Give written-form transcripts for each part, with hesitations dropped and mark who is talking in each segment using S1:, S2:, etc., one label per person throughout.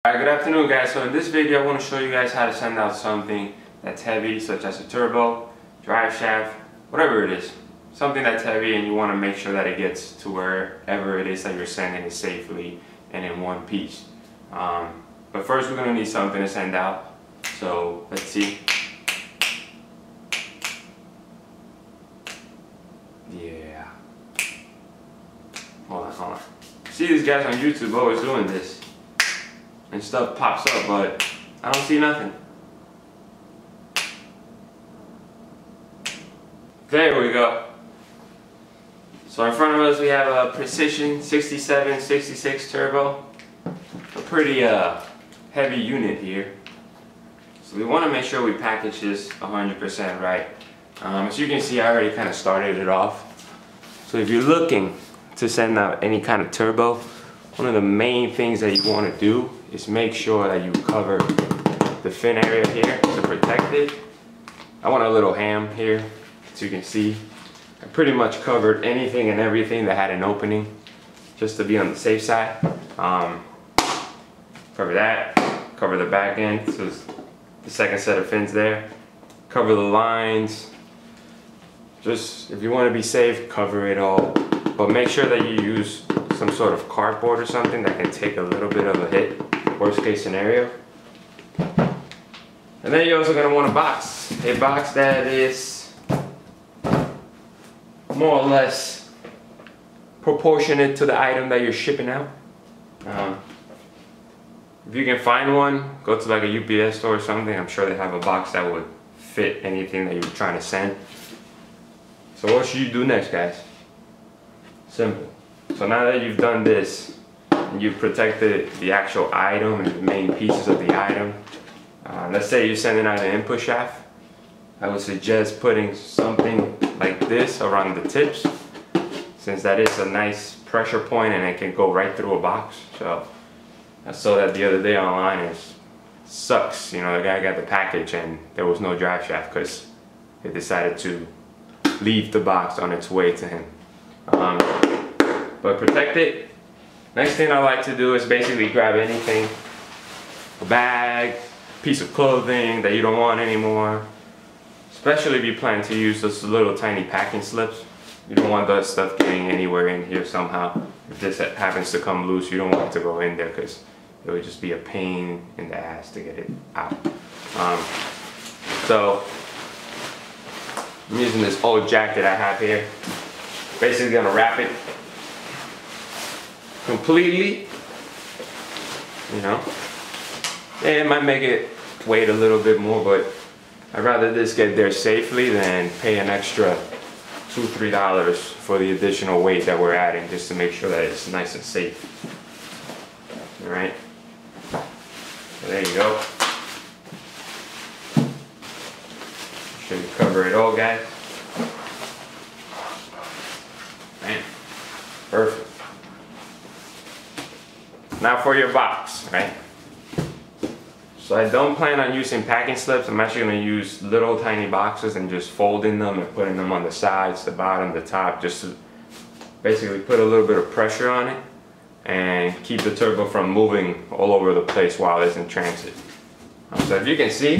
S1: Alright, good afternoon guys. So in this video I want to show you guys how to send out something that's heavy, such as a turbo, drive shaft, whatever it is. Something that's heavy and you want to make sure that it gets to wherever it is that you're sending it safely and in one piece. But first we're going to need something to send out. So let's see. Yeah. Hold on. See these guys on YouTube always doing this. And stuff pops up, but I don't see nothing. There we go. So in front of us we have a Precision 6766 turbo. A pretty heavy unit here. So we want to make sure we package this 100% right. As you can see, I already kind of started it off. So if you're looking to send out any kind of turbo, one of the main things that you want to do is make sure that you cover the fin area here to protect it. I want a little ham here, as you can see. I pretty much covered anything and everything that had an opening, just to be on the safe side. Cover that, cover the back end, so the second set of fins there. Cover the lines. Just, if you want to be safe, cover it all. But make sure that you use some sort of cardboard or something that can take a little bit of a hit, worst case scenario. And then you're also going to want a box that is more or less proportionate to the item that you're shipping out. If you can find one, go to like a UPS store or something. I'm sure they have a box that would fit anything that you're trying to send. So what should you do next, guys? Simple. So now that you've done this, and you've protected the actual item and the main pieces of the item, let's say you're sending out an input shaft, I would suggest putting something like this around the tips, since that is a nice pressure point and it can go right through a box. So I saw that the other day online, and it sucks. You know, the guy got the package and there was no drive shaft because they decided to leave the box on its way to him. But protect it. Next thing I like to do is basically grab anything, a bag, piece of clothing that you don't want anymore. Especially if you plan to use those little tiny packing slips. You don't want that stuff getting anywhere in here somehow. If this happens to come loose, you don't want it to go in there because it would just be a pain in the ass to get it out. So I'm using this old jacket I have here. Basically gonna wrap it completely, you know. It might make it weight a little bit more, but I'd rather this get there safely than pay an extra $2–3 for the additional weight that we're adding, just to make sure that it's nice and safe. All right, so there you go. Should we cover it all, guys? Right. Perfect. Now for your box, right? So I don't plan on using packing slips. I'm actually going to use little tiny boxes and just folding them and putting them on the sides, the bottom, the top, just to basically put a little bit of pressure on it and keep the turbo from moving all over the place while it's in transit. So if you can see,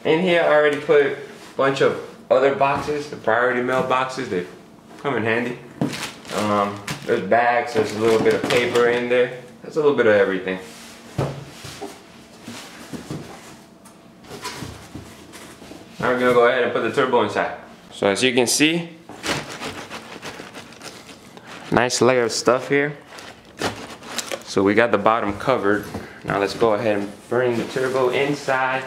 S1: in here I already put a bunch of other boxes, the priority mail boxes. They come in handy. There's bags, there's a little bit of paper in there. There's a little bit of everything. Now we're gonna go ahead and put the turbo inside. So as you can see, nice layer of stuff here. So we got the bottom covered. Now let's go ahead and bring the turbo inside.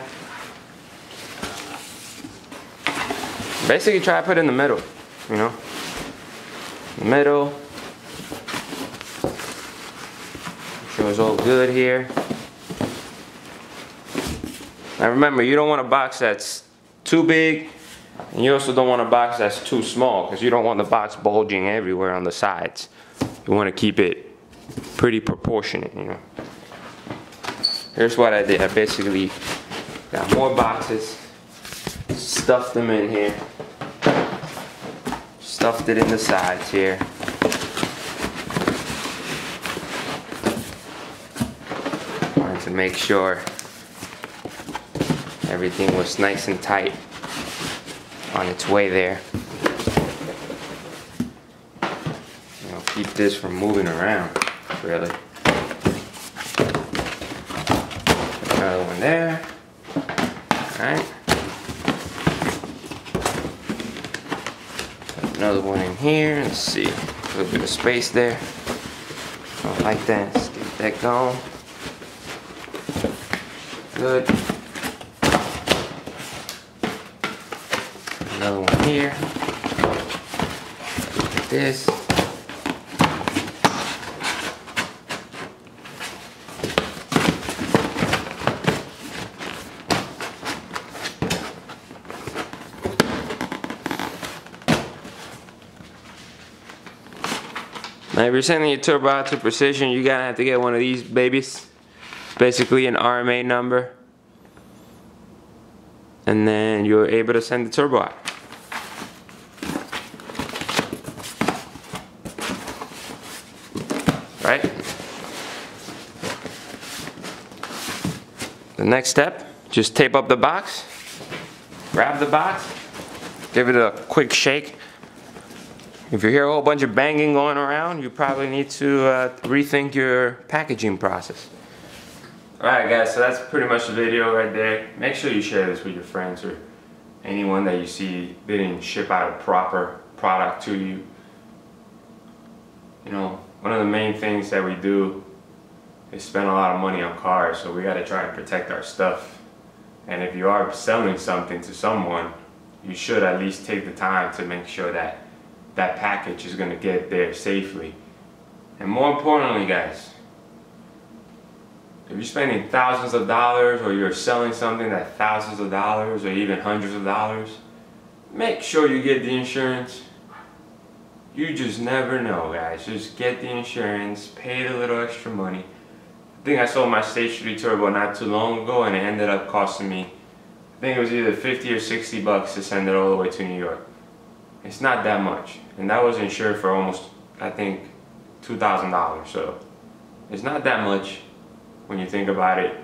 S1: Basically try to put it in the middle, you know. The middle. Make sure it's all good here. Now remember, you don't want a box that's too big, and you also don't want a box that's too small, because you don't want the box bulging everywhere on the sides. You want to keep it pretty proportionate, you know. Here's what I did. I basically got more boxes, stuffed them in here, stuffed it in the sides here. to make sure everything was nice and tight on its way there. You know, keep this from moving around, really. Another one there. Alright. Another one in here. Let's see. A little bit of space there. I like that. Let's get that going. Good. Another one here. Like this. Now if you're sending your turbo out to Precision, you're gonna have to get one of these babies. It's basically an RMA number. And then you're able to send the turbo out. Right? The next step, just tape up the box. Grab the box. Give it a quick shake. If you hear a whole bunch of banging going around, you probably need to rethink your packaging process. Alright guys, so that's pretty much the video right there. Make sure you share this with your friends or anyone that you see didn't ship out a proper product to you. You know, one of the main things that we do is spend a lot of money on cars, so we got to try to protect our stuff. And if you are selling something to someone, you should at least take the time to make sure that that package is going to get there safely. And more importantly guys, if you're spending thousands of dollars or you're selling something that's thousands of dollars or even hundreds of dollars, make sure you get the insurance. You just never know guys, just get the insurance, pay the little extra money. I think I sold my Stage 3 Turbo not too long ago and it ended up costing me, I think it was either 50 or 60 bucks to send it all the way to New York. It's not that much, and that was insured for almost, I think, $2,000, so it's not that much when you think about it.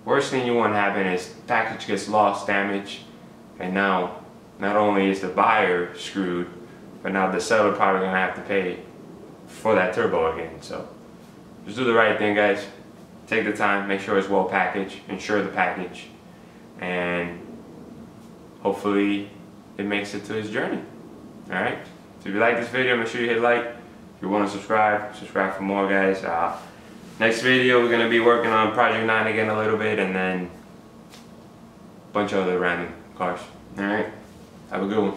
S1: Worst thing you want to happen is package gets lost, damaged, and now not only is the buyer screwed, but now the seller probably going to have to pay for that turbo again. So just do the right thing guys. Take the time, make sure it's well packaged, insure the package, and hopefully it makes it to its journey. Alright, so if you like this video, make sure you hit like. If you want to subscribe for more guys. Next video we're going to be working on Project 9 again a little bit, and then a bunch of other random cars. Alright, have a good one.